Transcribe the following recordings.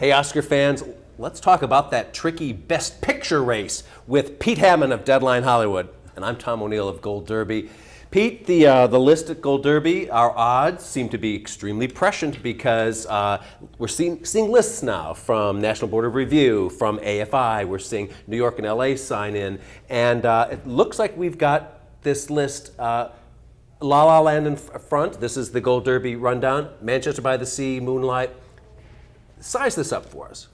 Hey, Oscar fans, let's talk about that tricky Best Picture race with Pete Hammond of Deadline Hollywood. And I'm Tom O'Neill of Gold Derby. Pete, the list at Gold Derby, our odds seem to be extremely prescient because we're seeing lists now from National Board of Review, from AFI. We're seeing New York and LA sign in. And it looks like we've got this list, La La Land in front. This is the Gold Derby rundown. Manchester by the Sea, Moonlight. Size this up for us.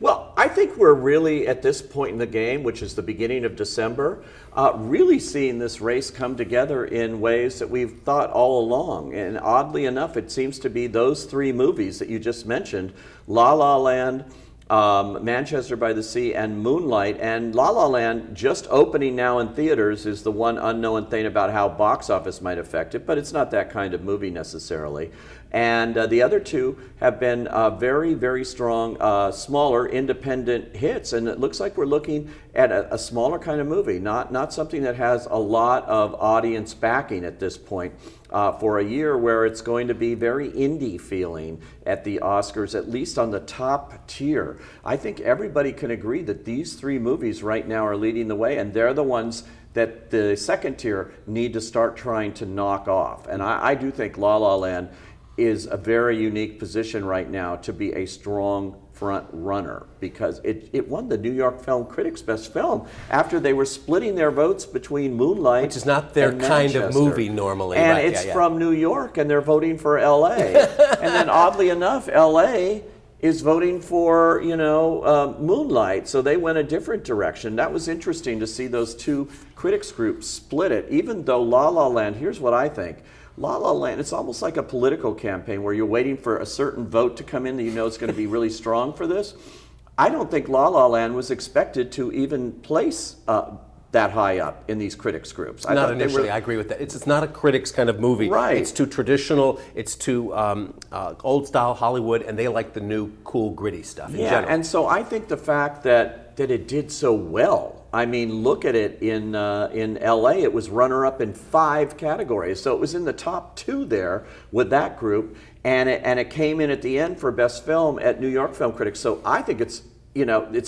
Well, I think we're really at this point in the game, which is the beginning of December, really seeing this race come together in ways that we've thought all along. And oddly enough, it seems to be those three movies that you just mentioned, La La Land, Manchester by the Sea, and Moonlight. And La La Land, just opening now in theaters, is the one unknown thing about how box office might affect it, but it's not that kind of movie necessarily. And the other two have been very, very strong, smaller, independent hits. And it looks like we're looking at a smaller kind of movie, not something that has a lot of audience backing at this point for a year where it's going to be very indie feeling at the Oscars, at least on the top tier. I think everybody can agree that these three movies right now are leading the way, and they're the ones that the second tier need to start trying to knock off. And I do think La La Land is a very unique position right now to be a strong front runner because it won the New York Film Critics Best Film after they were splitting their votes between Moonlight, which is not their kind of movie normally. And right, it's from New York, and they're voting for LA. And then oddly enough, LA is voting for, Moonlight, so they went a different direction. That was interesting to see those two critics groups split it, even though La La Land, here's what I think. La La Land, it's almost like a political campaign where you're waiting for a certain vote to come in that you know is going to be really strong for this. I don't think La La Land was expected to even place that high up in these critics groups. Not initially, I agree with that. It's not a critics kind of movie. Right. It's too traditional, it's too old style Hollywood, and they like the new, cool, gritty stuff in general. And so I think the fact that it did so well, I mean, look at it in LA, it was runner-up in 5 categories. So it was in the top 2 there with that group, and it came in at the end for Best Film at New York Film Critics. So I think it's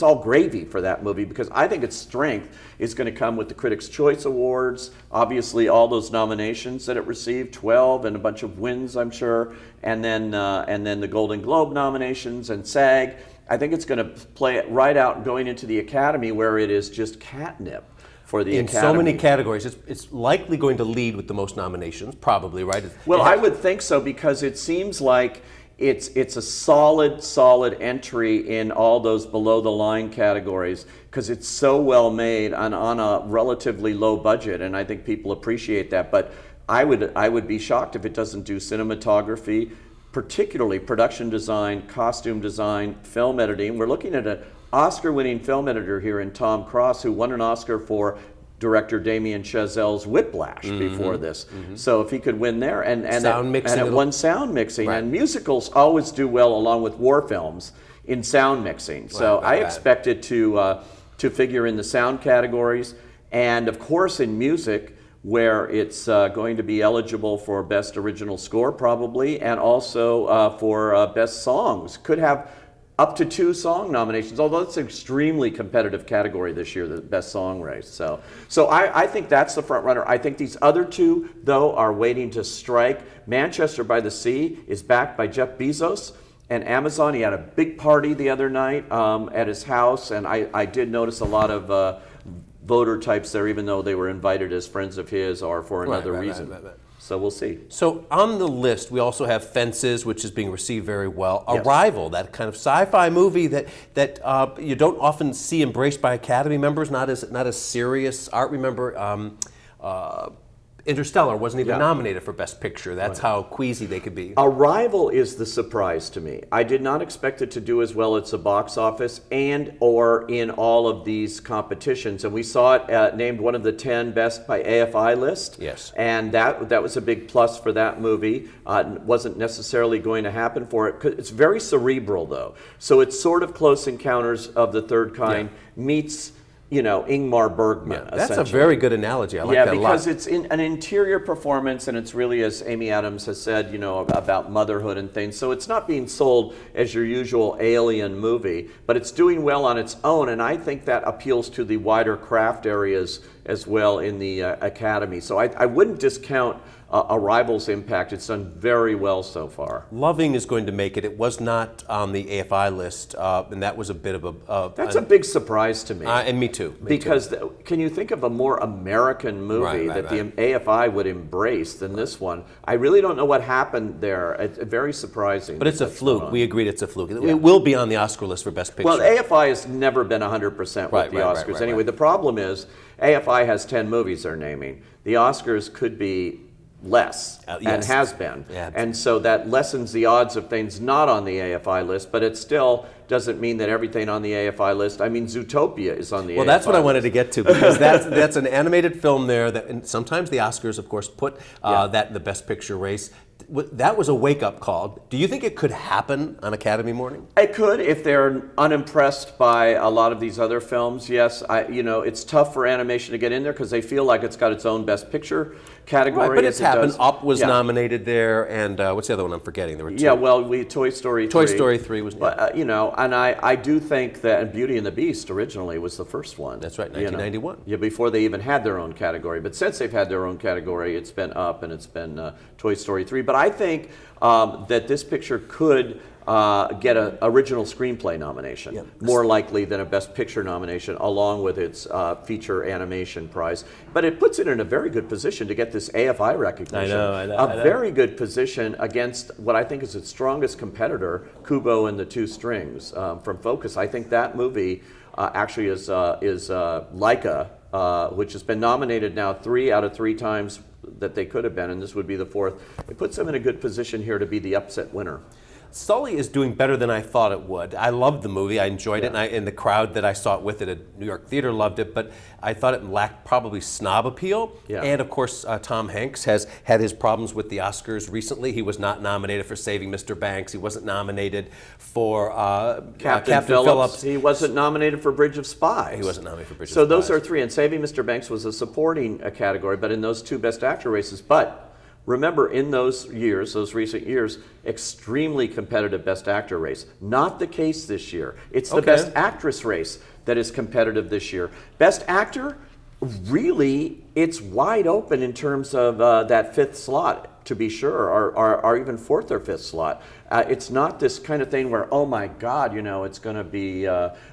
all gravy for that movie because I think its strength is going to come with the Critics' Choice Awards, obviously all those nominations that it received, 12, and a bunch of wins, I'm sure, and then the Golden Globe nominations and SAG. I think it's going to play it right out going into the Academy where it is just catnip for the Academy. In so many categories. It's likely going to lead with the most nominations, probably, right? Well, I would think so because it seems like it's a solid entry in all those below the line categories because it's so well made and on a relatively low budget, and I think people appreciate that. But I would be shocked if it doesn't do cinematography, particularly production design, costume design, film editing. We're looking at an Oscar-winning film editor here in Tom Cross, who won an Oscar for director Damien Chazelle's Whiplash before this. So if he could win there, and it won sound mixing, right. And musicals always do well along with war films in sound mixing. So I expect it to figure in the sound categories, and of course in music, where it's going to be eligible for Best Original Score probably, and also for Best Songs. Could have up to 2 song nominations, although it's an extremely competitive category this year, the Best Song race. So I think that's the front runner. I think these other 2, though, are waiting to strike. Manchester by the Sea is backed by Jeff Bezos and Amazon. He had a big party the other night at his house, and I did notice a lot of voter types there, even though they were invited as friends of his or for another reason. Right. So we'll see. So on the list, we also have Fences, which is being received very well. Arrival, that kind of sci-fi movie that you don't often see embraced by Academy members, not as serious art. Remember, Interstellar wasn't even nominated for Best Picture. That's how queasy they could be. Arrival is the surprise to me. I did not expect it to do as well at the box office and or in all of these competitions. And we saw it named one of the 10 best by AFI list. Yes. And that was a big plus for that movie. Wasn't necessarily going to happen for it. It's very cerebral, though. So it's sort of Close Encounters of the Third Kind meets Ingmar Bergman. That's a essentially. very good analogy. I like that a lot. Yeah, because it's in an interior performance, and it's really, as Amy Adams has said, about motherhood and things. So it's not being sold as your usual alien movie, but it's doing well on its own, and I think that appeals to the wider craft areas as well in the Academy. So I wouldn't discount Arrival's impact. It's done very well so far. Loving is going to make it. It was not on the AFI list, and that was a bit of a... That's a big surprise to me. And me too. Because can you think of a more American movie that the AFI would embrace than this one? I really don't know what happened there. It's very surprising. But it's a fluke. We agreed it's a fluke. It will be on the Oscar list for Best Picture. Well, AFI has never been 100% with the Oscars. Anyway, the problem is AFI has 10 movies they're naming. The Oscars could be less, and has been. Yeah. And so that lessens the odds of things not on the AFI list, but it still doesn't mean that everything on the AFI list, I mean, Zootopia is on the AFI list. Well, that's what I wanted to get to, because that's an animated film there, and sometimes the Oscars, of course, put that in the Best Picture race. That was a wake-up call. Do you think it could happen on Academy morning? It could, if they're unimpressed by a lot of these other films. Yes, it's tough for animation to get in there because they feel like it's got its own Best Picture category. Right, but it's happened. Does. Up was nominated there, and what's the other one I'm forgetting? There were two. Yeah, well, Toy Story 3. Toy Story 3 was. And I do think that and Beauty and the Beast originally was the first one. That's right, 1991. Yeah, before they even had their own category. But since they've had their own category, it's been Up and it's been Toy Story 3. But I think that this picture could get an original screenplay nomination, more likely than a Best Picture nomination, along with its feature animation prize. But it puts it in a very good position to get this AFI recognition. I know. Very good position against what I think is its strongest competitor, Kubo and the Two Strings from Focus. I think that movie actually is Laika, which has been nominated now 3 out of 3 times that they could have been, and this would be the 4th. It puts them in a good position here to be the upset winner. Sully is doing better than I thought it would. I loved the movie. I enjoyed it, and the crowd that I saw it with at a New York theater loved it, but I thought it lacked probably snob appeal. Yeah. And of course, Tom Hanks has had his problems with the Oscars recently. He was not nominated for Saving Mr. Banks. He wasn't nominated for Captain Phillips. He wasn't nominated for Bridge of Spies. He wasn't nominated for Bridge of So Spies. those are 3, and Saving Mr. Banks was a supporting category, but in those 2 Best Actor races. But remember, in those recent years, extremely competitive Best Actor race. Not the case this year. It's the Best Actress race that is competitive this year. Best Actor, really, it's wide open in terms of that 5th slot, to be sure, or even 4th or 5th slot. It's not this kind of thing where, oh my God, it's going to be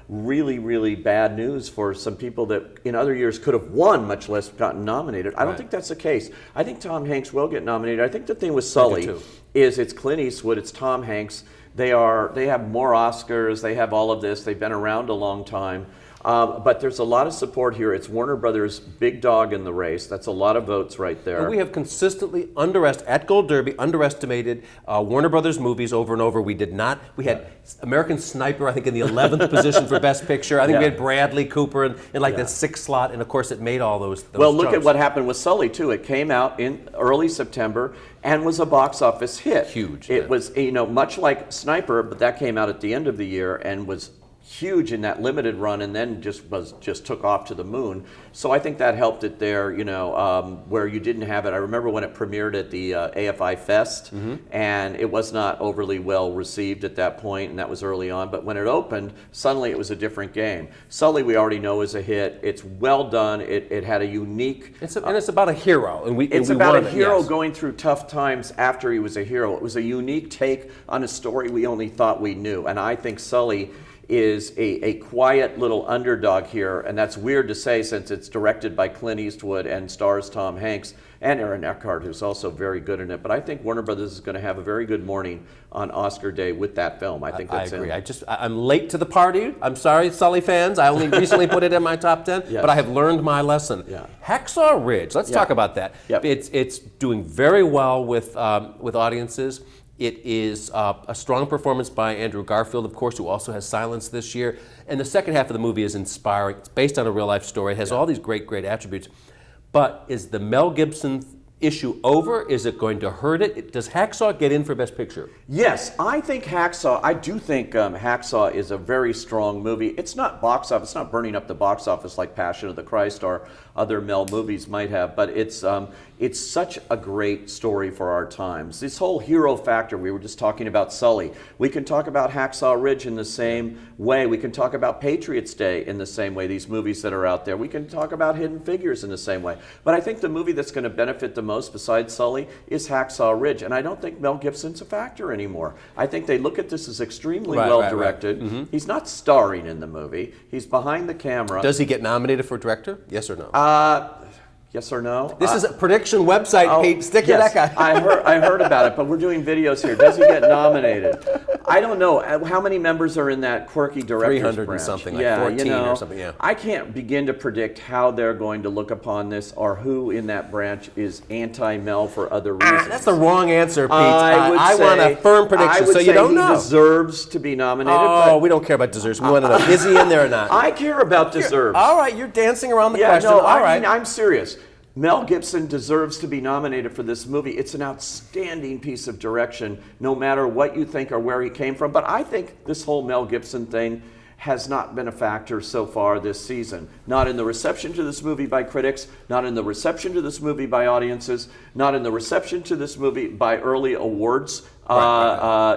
really, really bad news for some people that in other years could have won, much less gotten nominated. I don't think that's the case. I think Tom Hanks will get nominated. I think the thing with Sully is it's Clint Eastwood, it's Tom Hanks. They have more Oscars, they have all of this, they've been around a long time. But there's a lot of support here. It's Warner Brothers' big dog in the race. That's a lot of votes right there. And we have consistently at Gold Derby underestimated Warner Brothers movies over and over. We had American Sniper, I think, in the 11th position for Best Picture. I think we had Bradley Cooper in the 6th slot, and of course it made all those well, look jumps. at what happened with Sully, too. It came out in early September and was a box office hit. Huge. It was, much like Sniper, but that came out at the end of the year and was huge in that limited run, and then just took off to the moon. So I think that helped it there, where you didn't have it. I remember when it premiered at the AFI Fest, and it was not overly well received at that point, and that was early on. But when it opened, suddenly it was a different game. Sully, we already know, is a hit. It's well done. It had a unique. And it's about a hero, it's about a hero going through tough times after he was a hero. It was a unique take on a story we only thought we knew, and I think Sully is a quiet little underdog here, and that's weird to say since it's directed by Clint Eastwood and stars Tom Hanks and Aaron Eckhart, who's also very good in it. But I think Warner Brothers is going to have a very good morning on Oscar Day with that film. I think that's I agree. I'm late to the party. I'm sorry, Sully fans. I only recently put it in my top 10, but I have learned my lesson. Hacksaw Ridge. Let's talk about that. It's doing very well with audiences. It is a strong performance by Andrew Garfield, of course, who also has Silence this year. And the second half of the movie is inspiring. It's based on a real-life story. It has all these great attributes. But is the Mel Gibson issue over? Is it going to hurt it? Does Hacksaw get in for Best Picture? Yes, I think Hacksaw. I do think Hacksaw is a very strong movie. It's not box office. It's not burning up the box office like Passion of the Christ or other Mel movies might have. But it's such a great story for our times. This whole hero factor. We were just talking about Sully. We can talk about Hacksaw Ridge in the same way. We can talk about Patriots Day in the same way. These movies that are out there. We can talk about Hidden Figures in the same way. But I think the movie that's going to benefit the most, besides Sully, is Hacksaw Ridge. And I don't think Mel Gibson's a factor anymore. I think they look at this as extremely well directed. Right. Mm-hmm. He's not starring in the movie. He's behind the camera. Does he get nominated for director? Yes or no? Yes or no? This is a prediction website, Pete. Stick to that guy. I heard about it, but we're doing videos here. Does he get nominated? I don't know. How many members are in that quirky director's 300 branch? and something, like 14 or something, yeah. I can't begin to predict how they're going to look upon this or who in that branch is anti-Mel for other reasons. That's the wrong answer, Pete. I want a firm prediction, so you don't know. He deserves to be nominated. Oh, we don't care about deserves. We want to know, is he in there or not? I care about deserves. All right, you're dancing around the question. No, all right. mean, I'm serious. Mel Gibson deserves to be nominated for this movie. It's an outstanding piece of direction, no matter what you think or where he came from. But I think this whole Mel Gibson thing has not been a factor so far this season. Not in the reception to this movie by critics, not in the reception to this movie by audiences, not in the reception to this movie by early awards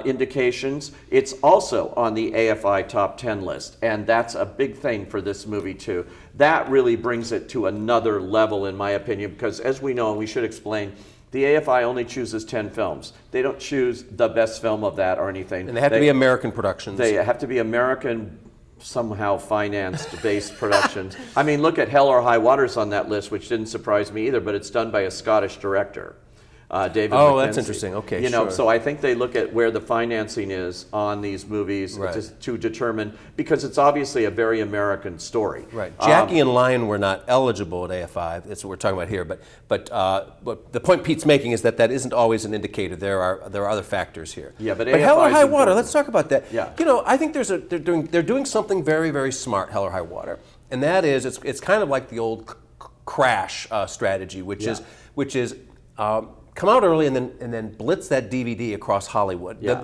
indications. It's also on the AFI top 10 list, and that's a big thing for this movie too. That really brings it to another level, in my opinion, because as we know, and we should explain, the AFI only chooses 10 films. They don't choose the best film of that or anything. And they have to be American productions. They have to be American, somehow financed-based productions. I mean, look at Hell or High Water's on that list, which didn't surprise me either, but it's done by a Scottish director. David Oh, McKenzie. that's interesting. Okay, you know, sure. so I think they look at where the financing is on these movies to determine, because it's obviously a very American story. Right. Jackie and Lion were not eligible at AFI. That's what we're talking about here. But the point Pete's making is that isn't always an indicator. There are other factors here. Yeah, but Hell or AFI High is Water. important. Let's talk about that. Yeah. You know, I think they're doing something very, very smart. Hell or High Water, and that is it's kind of like the old Crash strategy, which is. Come out early and then blitz that DVD across Hollywood. Yeah.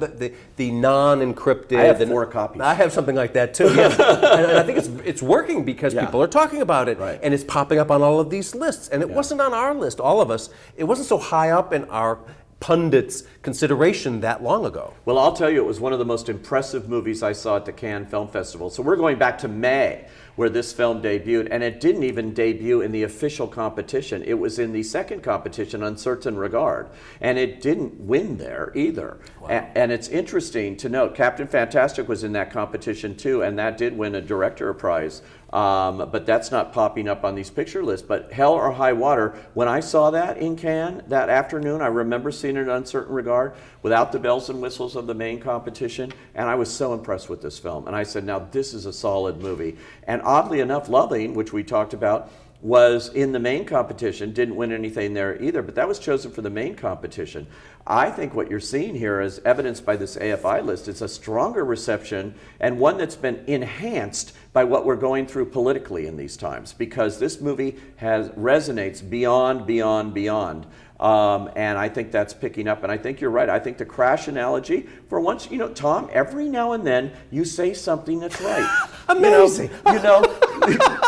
The non-encrypted. I have 4 copies. I have something like that too. Yes. and I think it's working because people are talking about it, Right. and it's popping up on all of these lists. And it wasn't on our list, all of us. It wasn't so high up in our pundits' consideration that long ago. Well, I'll tell you, it was one of the most impressive movies I saw at the Cannes Film Festival. So we're going back to May, where this film debuted, and it didn't even debut in the official competition. It was in the second competition, Uncertain Regard, and it didn't win there either. Wow. And it's interesting to note, Captain Fantastic was in that competition too, and that did win a director prize. But that's not popping up on these picture lists. But Hell or High Water, when I saw that in Cannes that afternoon, I remember seeing it in Uncertain Regard without the bells and whistles of the main competition, and I was so impressed with this film. And I said, now this is a solid movie. And oddly enough, Loving, which we talked about, was in the main competition, didn't win anything there either, but that was chosen for the main competition. I think what you're seeing here is evidenced by this AFI list. It's a stronger reception and one that's been enhanced by what we're going through politically in these times, because this movie resonates beyond. And I think that's picking up. And I think you're right. I think the Crash analogy, for once, you know, Tom, every now and then you say something that's right. Amazing.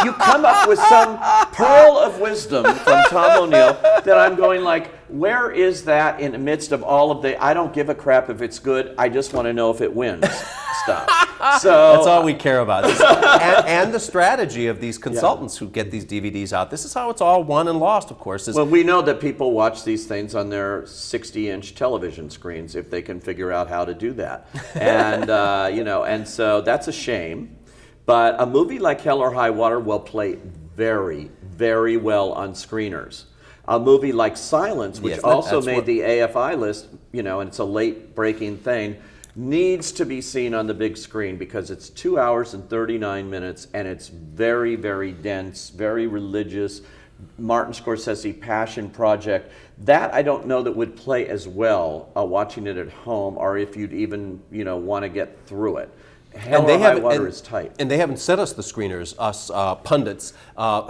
You come up with some pearl of wisdom from Tom O'Neill that I'm going like, where is that in the midst of all of the, I don't give a crap if it's good, I just want to know if it wins stuff. So that's all we care about. And the strategy of these consultants who get these DVDs out. This is how it's all won and lost, of course. Well, we know that people watch these things on their 60-inch television screens if they can figure out how to do that. And, and so that's a shame. But a movie like Hell or High Water will play very, very well on screeners. A movie like Silence, which also made the AFI list, and it's a late-breaking thing, needs to be seen on the big screen because it's 2 hours and 39 minutes, and it's very, very dense, very religious. Martin Scorsese passion project. That I don't know that would play as well watching it at home, or if you'd even want to get through it. Hell or High Water is tight. And they haven't set us, the screeners, us pundits,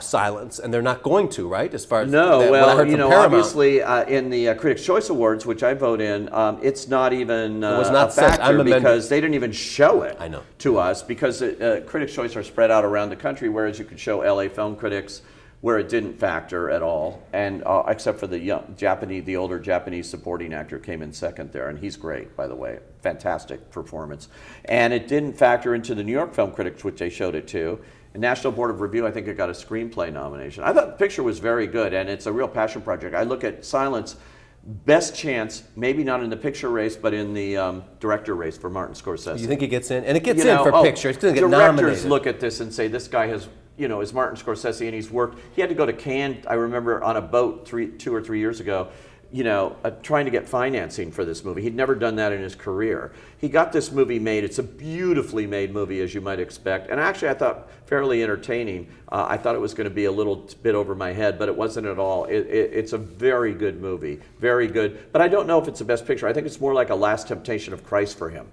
silence, and they're not going to, right? As far as No, what I well, heard you from know, Paramount. obviously in the Critics' Choice Awards, which I vote in, it's not even was not a set. I'm factor amending. because they didn't even show it I know. to us because Critics' Choice are spread out around the country, whereas you could show LA Film Critics where it didn't factor at all, and except for the older Japanese supporting actor came in second there, and he's great, by the way, fantastic performance. And it didn't factor into the New York Film Critics, which they showed it to. And National Board of Review, I think it got a screenplay nomination. I thought the picture was very good, and it's a real passion project. I look at Silence, best chance, maybe not in the picture race, but in the director race for Martin Scorsese. You think it gets in? And it gets in for picture. It's going to get directors nominated. Look at this and say, this guy has, you know, is Martin Scorsese, and he's worked. He had to go to Cannes, I remember, on a boat 2 or 3 years ago, you know, trying to get financing for this movie. He'd never done that in his career. He got this movie made. It's a beautifully made movie, as you might expect. And actually, I thought fairly entertaining. I thought it was going to be a little bit over my head, but it wasn't at all. It's a very good movie, very good. But I don't know if it's the best picture. I think it's more like a Last Temptation of Christ for him.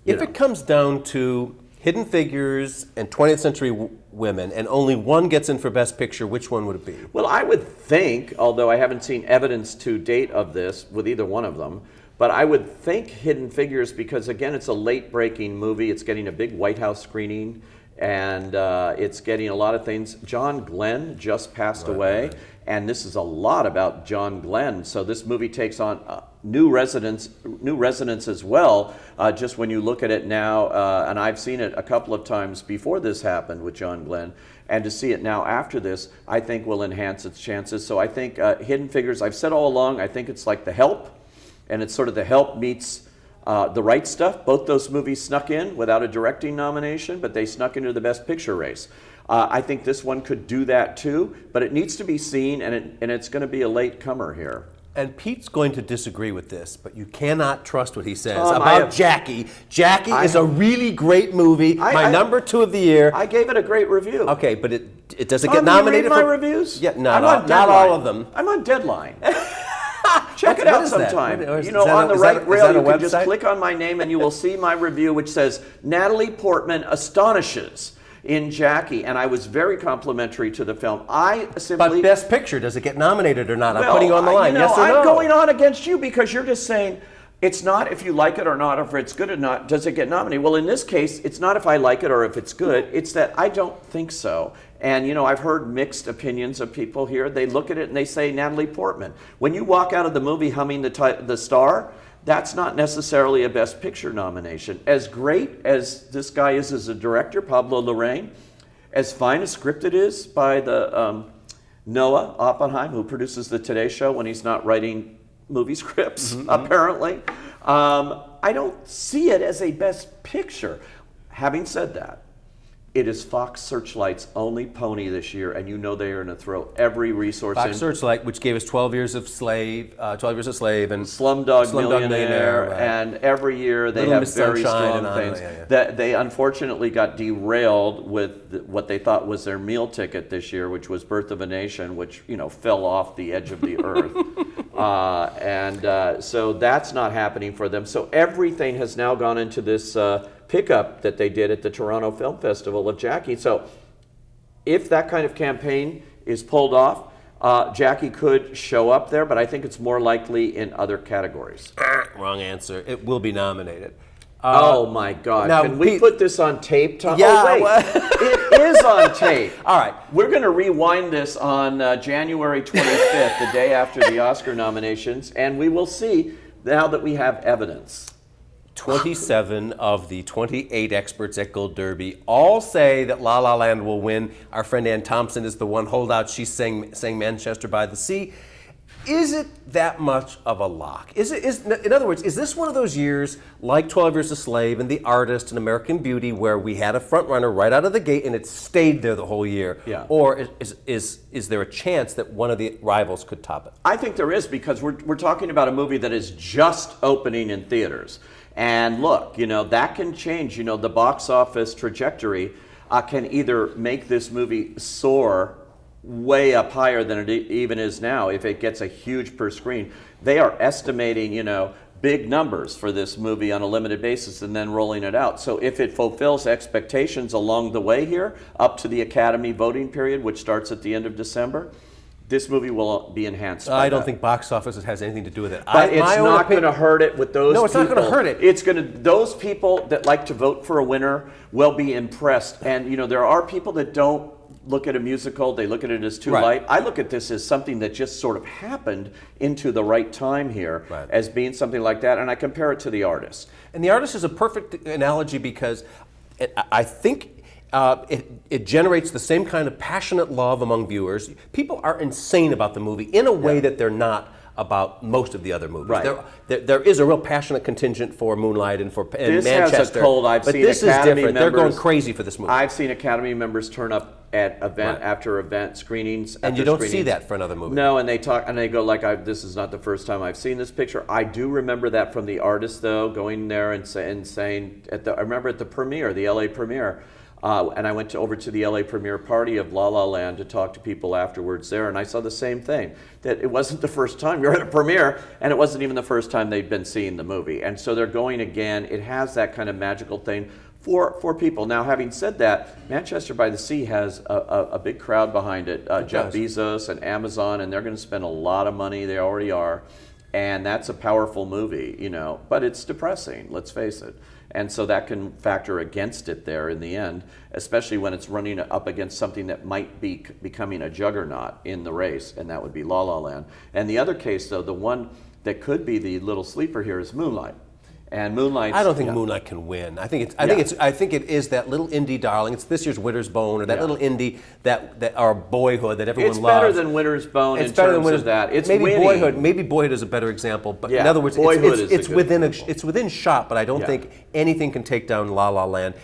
If it comes down to Hidden Figures and 20th Century Women, and only one gets in for Best Picture, which one would it be? Well, I would think, although I haven't seen evidence to date of this with either one of them, but I would think Hidden Figures because, again, it's a late-breaking movie. It's getting a big White House screening, and it's getting a lot of things. John Glenn just passed away, and this is a lot about John Glenn. So this movie takes on new resonance as well. Just when you look at it now, and I've seen it a couple of times before this happened with John Glenn, and to see it now after this, I think will enhance its chances. So I think Hidden Figures, I've said all along, I think it's like The Help, and it's sort of The Help meets The Right Stuff. Both those movies snuck in without a directing nomination, but they snuck into the Best Picture race. I think this one could do that too, but it needs to be seen, and it's going to be a late comer here. And Pete's going to disagree with this, but you cannot trust what he says Tom, about Jackie. Jackie is a really great movie. My number 2 of the year. I gave it a great review. Okay, but it doesn't Tom, get nominated do you read for my reviews? Yeah, not I'm on all of them. I'm on Deadline. Check it out sometime. You know, on the right rail, you can just click on my name and you will see my review, which says Natalie Portman astonishes in Jackie, and I was very complimentary to the film. But Best Picture, does it get nominated or not? I'm putting you on the line. Yes or no? I'm going on against you because you're just saying it's not if you like it or not, or if it's good or not, does it get nominated? Well, in this case, it's not if I like it or if it's good. It's that I don't think so. And, you know, I've heard mixed opinions of people here. They look at it and they say Natalie Portman. When you walk out of the movie humming the star, that's not necessarily a Best Picture nomination. As great as this guy is as a director, Pablo Larraín, as fine a script it is by the Noah Oppenheim, who produces the Today Show when he's not writing movie scripts, apparently, I don't see it as a Best Picture. Having said that, it is Fox Searchlight's only pony this year, and you know they are going to throw every resource in. Fox Searchlight, which gave us 12 Years a Slave, and Slumdog Millionaire, right. And every year they Little have Miss very Sunshine strong things. yeah. That they unfortunately got derailed with what they thought was their meal ticket this year, which was Birth of a Nation, which, you know, fell off the edge of the earth. So that's not happening for them. So everything has now gone into this pickup that they did at the Toronto Film Festival of Jackie. So if that kind of campaign is pulled off, Jackie could show up there, but I think it's more likely in other categories. Wrong answer. It will be nominated. Oh my God. Now, Can we put this on tape, Tom? Yeah, oh, wait. It is on tape. All right. We're going to rewind this on January 25th, the day after the Oscar nominations, and we will see now that we have evidence. 27 of the 28 experts at Gold Derby all say that La La Land will win. Our friend Ann Thompson is the one holdout. She's saying Manchester by the Sea. Is it that much of a lock? In other words, is this one of those years like 12 Years a Slave and The Artist and American Beauty where we had a front runner right out of the gate and it stayed there the whole year? Yeah. Or is there a chance that one of the rivals could top it? I think there is, because we're talking about a movie that is just opening in theaters. And look, you know, that can change. You know, the box office trajectory can either make this movie soar way up higher than it even is now if it gets a huge per screen. They are estimating, you know, big numbers for this movie on a limited basis and then rolling it out. So if it fulfills expectations along the way here, up to the Academy voting period, which starts at the end of December, this movie will be enhanced by I don't that. think box office has anything to do with it. But it's not going to hurt it with those people. No, it's not going to hurt it. It's going to, those people that like to vote for a winner will be impressed. And, you know, there are people that don't look at a musical, they look at it as too light. I look at this as something that just sort of happened into the right time here as being something like that, and I compare it to The Artist. And The Artist is a perfect analogy because I think it generates the same kind of passionate love among viewers. People are insane about the movie in a way that they're not about most of the other movies. There is a real passionate contingent for Moonlight and This Manchester. has a cold. I've but seen this Academy is different. members, They're going crazy for this movie. I've seen Academy members turn up at event after event, screenings and you don't see that for another movie. No, and they talk and they go like, "This is not the first time I've seen this picture." I do remember that from The Artist, though, going there and saying I remember at the premiere, the LA premiere. And I went over to the LA premiere party of La La Land to talk to people afterwards there, and I saw the same thing, that it wasn't the first time you're at a premiere, and it wasn't even the first time they'd been seeing the movie. And so they're going again. It has that kind of magical thing for people. Now, having said that, Manchester by the Sea has a big crowd behind it. Jeff Bezos and Amazon, and they're going to spend a lot of money. They already are. And that's a powerful movie, you know, but it's depressing, let's face it. And so that can factor against it there in the end, especially when it's running up against something that might be becoming a juggernaut in the race, and that would be La La Land. And the other case, though, the one that could be the little sleeper here is Moonlight. And Moonlight. I don't think Moonlight can win. I think it is that little indie darling. It's this year's Winter's Bone, or that little indie that our Boyhood that everyone loves. It's better than Winter's Bone in terms of that. It's maybe winning. Boyhood. Maybe Boyhood is a better example. But in other words, it's within shot. But I don't think anything can take down La La Land.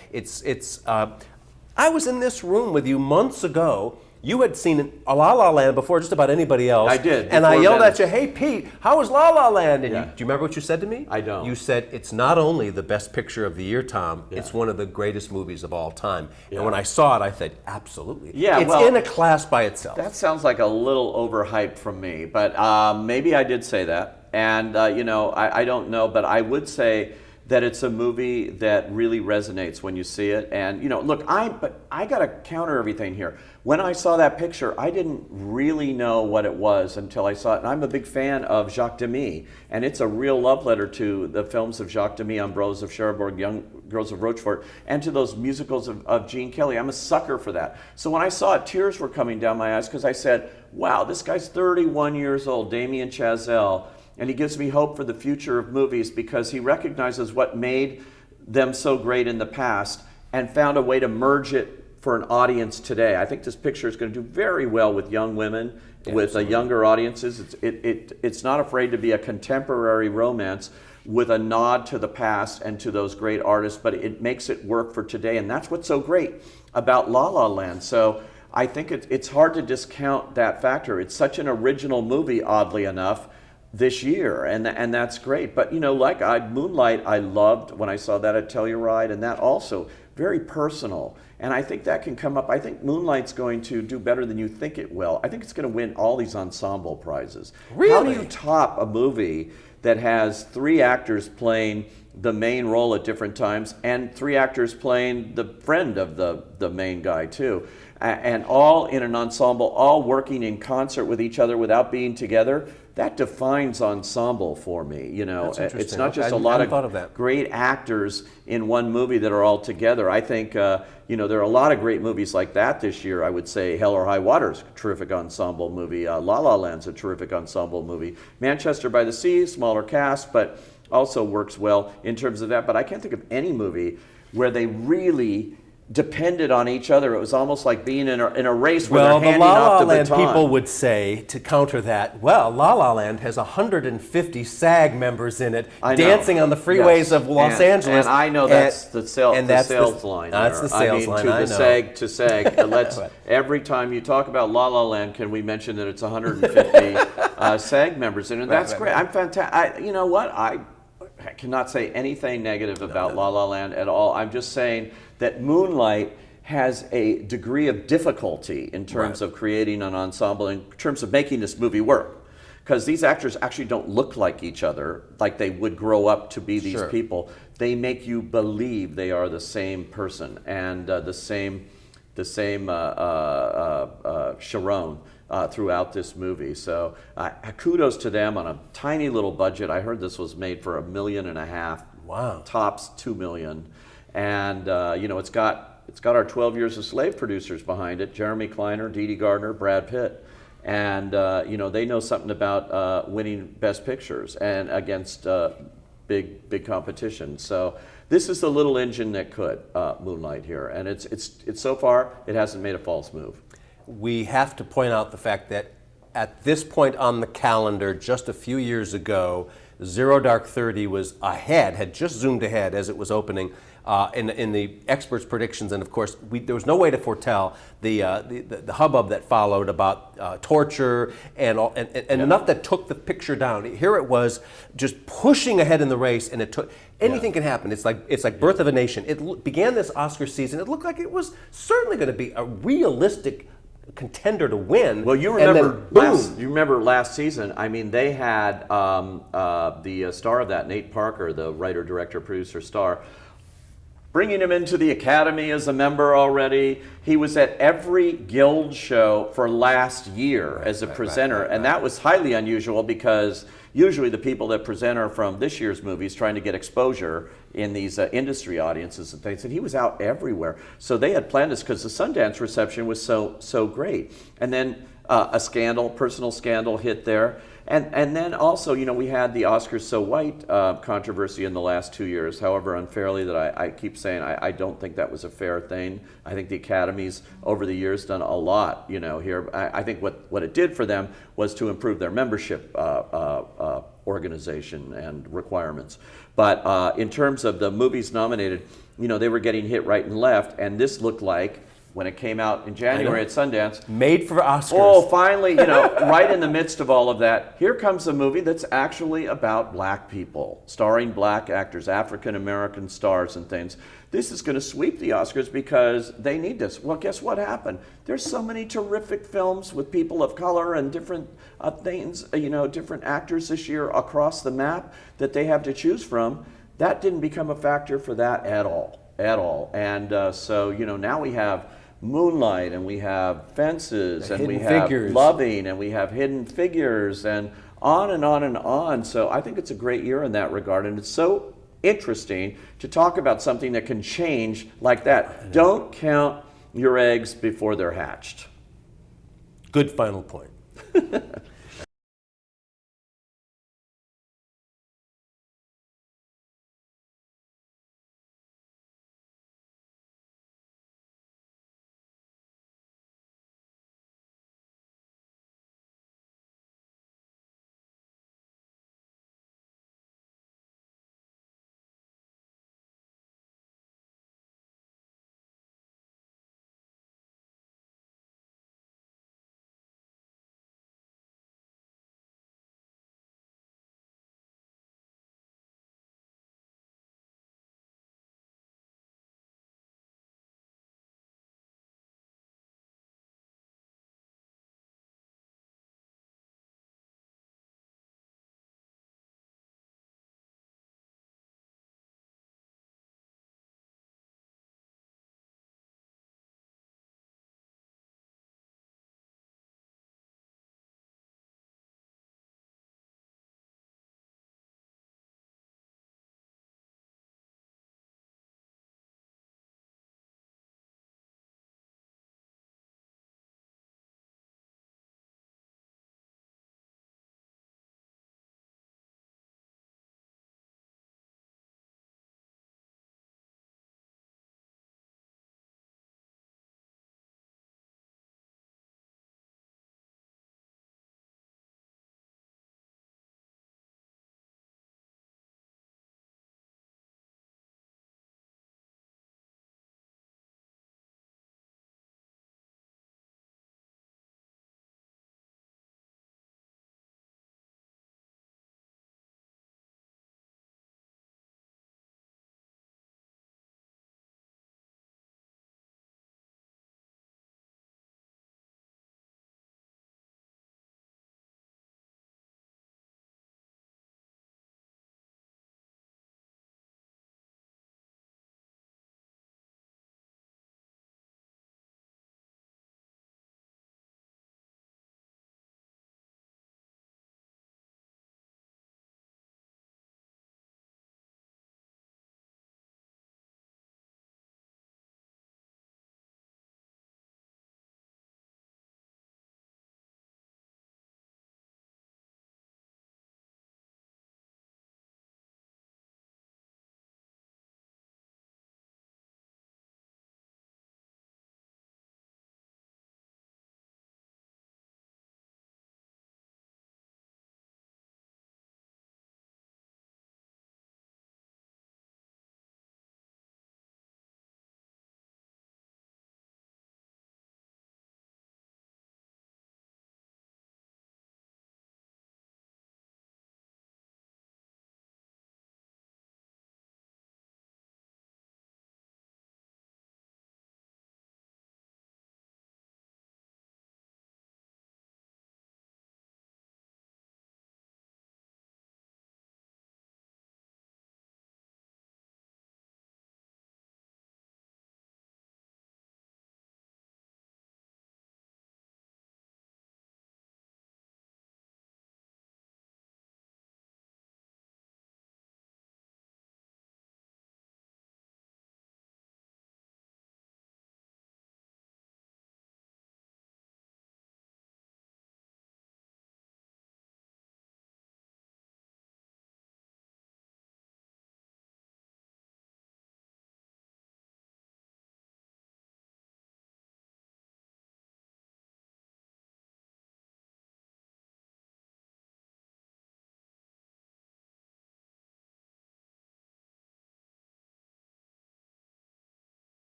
I was in this room with you months ago. You had seen La La Land before just about anybody else. I did. And I yelled at you, "Hey, Pete, how was La La Land?" And do you remember what you said to me? I don't. You said, "It's not only the best picture of the year, Tom, it's one of the greatest movies of all time." And when I saw it, I said, absolutely. It's in a class by itself. That sounds like a little overhyped from me, but maybe I did say that. And, I don't know, but I would say that it's a movie that really resonates when you see it. And, look, I got to counter everything here. When I saw that picture, I didn't really know what it was until I saw it. And I'm a big fan of Jacques Demy, and it's a real love letter to the films of Jacques Demy, Ambrose of Cherbourg, Young Girls of Rochefort, and to those musicals of Gene Kelly. I'm a sucker for that. So when I saw it, tears were coming down my eyes because I said, wow, this guy's 31 years old, Damien Chazelle, and he gives me hope for the future of movies because he recognizes what made them so great in the past and found a way to merge it for an audience today. I think this picture is going to do very well with young women, with younger audiences. It's not afraid to be a contemporary romance with a nod to the past and to those great artists, but it makes it work for today, and that's what's so great about La La Land. So I think it's hard to discount that factor. It's such an original movie, oddly enough, this year, and that's great. But Moonlight, I loved when I saw that at Telluride, and that also very personal. And I think that can come up. I think Moonlight's going to do better than you think it will. I think it's going to win all these ensemble prizes. Really? How do you top a movie that has 3 actors playing the main role at different times and 3 actors playing the friend of the main guy too, and all in an ensemble, all working in concert with each other without being together? That defines ensemble for me. It's not just a lot of great actors in one movie that are all together. I think there are a lot of great movies like that this year. I would say Hell or High Water's a terrific ensemble movie. La La Land's a terrific ensemble movie. Manchester by the Sea, smaller cast, but also works well in terms of that. But I can't think of any movie where they really depended on each other. It was almost like being in a race where they're handing off the baton. La La Land people would say, to counter that, well, La La Land has 150 SAG members in it, dancing on the freeways of Los Angeles. And I know that's the sales line. That's the sales line. To SAG. Let's every time you talk about La La Land, can we mention that it's 150 SAG members in it? And that's great. I'm fantastic. You know what? I cannot say anything negative about La La Land at all. I'm just saying that Moonlight has a degree of difficulty in terms of creating an ensemble, in terms of making this movie work. because these actors actually don't look like each other, like they would grow up to be these Sure. people. They make you believe they are the same person and the same Sharon throughout this movie. So kudos to them on a tiny little budget. I heard this was made for $1.5 million. Wow. Tops $2 million, and it's got our 12 Years a Slave producers behind it: Jeremy Kleiner, Dee Dee Gardner, Brad Pitt. And they know something about winning Best Pictures and against big competition. So this is the little engine that could Moonlight here, and it's so far it hasn't made a false move. We have to point out the fact that at this point on the calendar, just a few years ago, Zero Dark 30 was ahead, had just zoomed ahead as it was opening in the experts' predictions, and of course, there was no way to foretell the hubbub that followed about torture and enough that took the picture down. Here it was, just pushing ahead in the race, and it took. Anything can happen. It's like Birth of a Nation. It began this Oscar season. It looked like it was certainly going to be a realistic contender to win. Well, you remember last season. I mean, they had the star of that, Nate Parker, the writer, director, producer, star, bringing him into the Academy as a member already. He was at every Guild show for last year as a presenter, and that was highly unusual because usually the people that present are from this year's movies trying to get exposure in these industry audiences and things, and he was out everywhere. So they had planned this because the Sundance reception was so great. And then a personal scandal hit there. And then also, we had the Oscars So White controversy in the last 2 years, however unfairly that I keep saying, I don't think that was a fair thing. I think the Academy's over the years done a lot, here. I think what it did for them was to improve their membership organization and requirements. But in terms of the movies nominated, they were getting hit right and left, and this looked like, when it came out in January at Sundance, made for Oscars. Oh, finally, right in the midst of all of that, here comes a movie that's actually about black people, starring black actors, African American stars and things. This is going to sweep the Oscars because they need this. Well, guess what happened? There's so many terrific films with people of color and different things, different actors this year across the map that they have to choose from. That didn't become a factor for that at all. And so, now we have Moonlight, and we have Fences, and we have Loving, and we have Hidden Figures, and on and on and on. So I think it's a great year in that regard, and it's so interesting to talk about something that can change like that. Don't count your eggs before they're hatched. Good final point.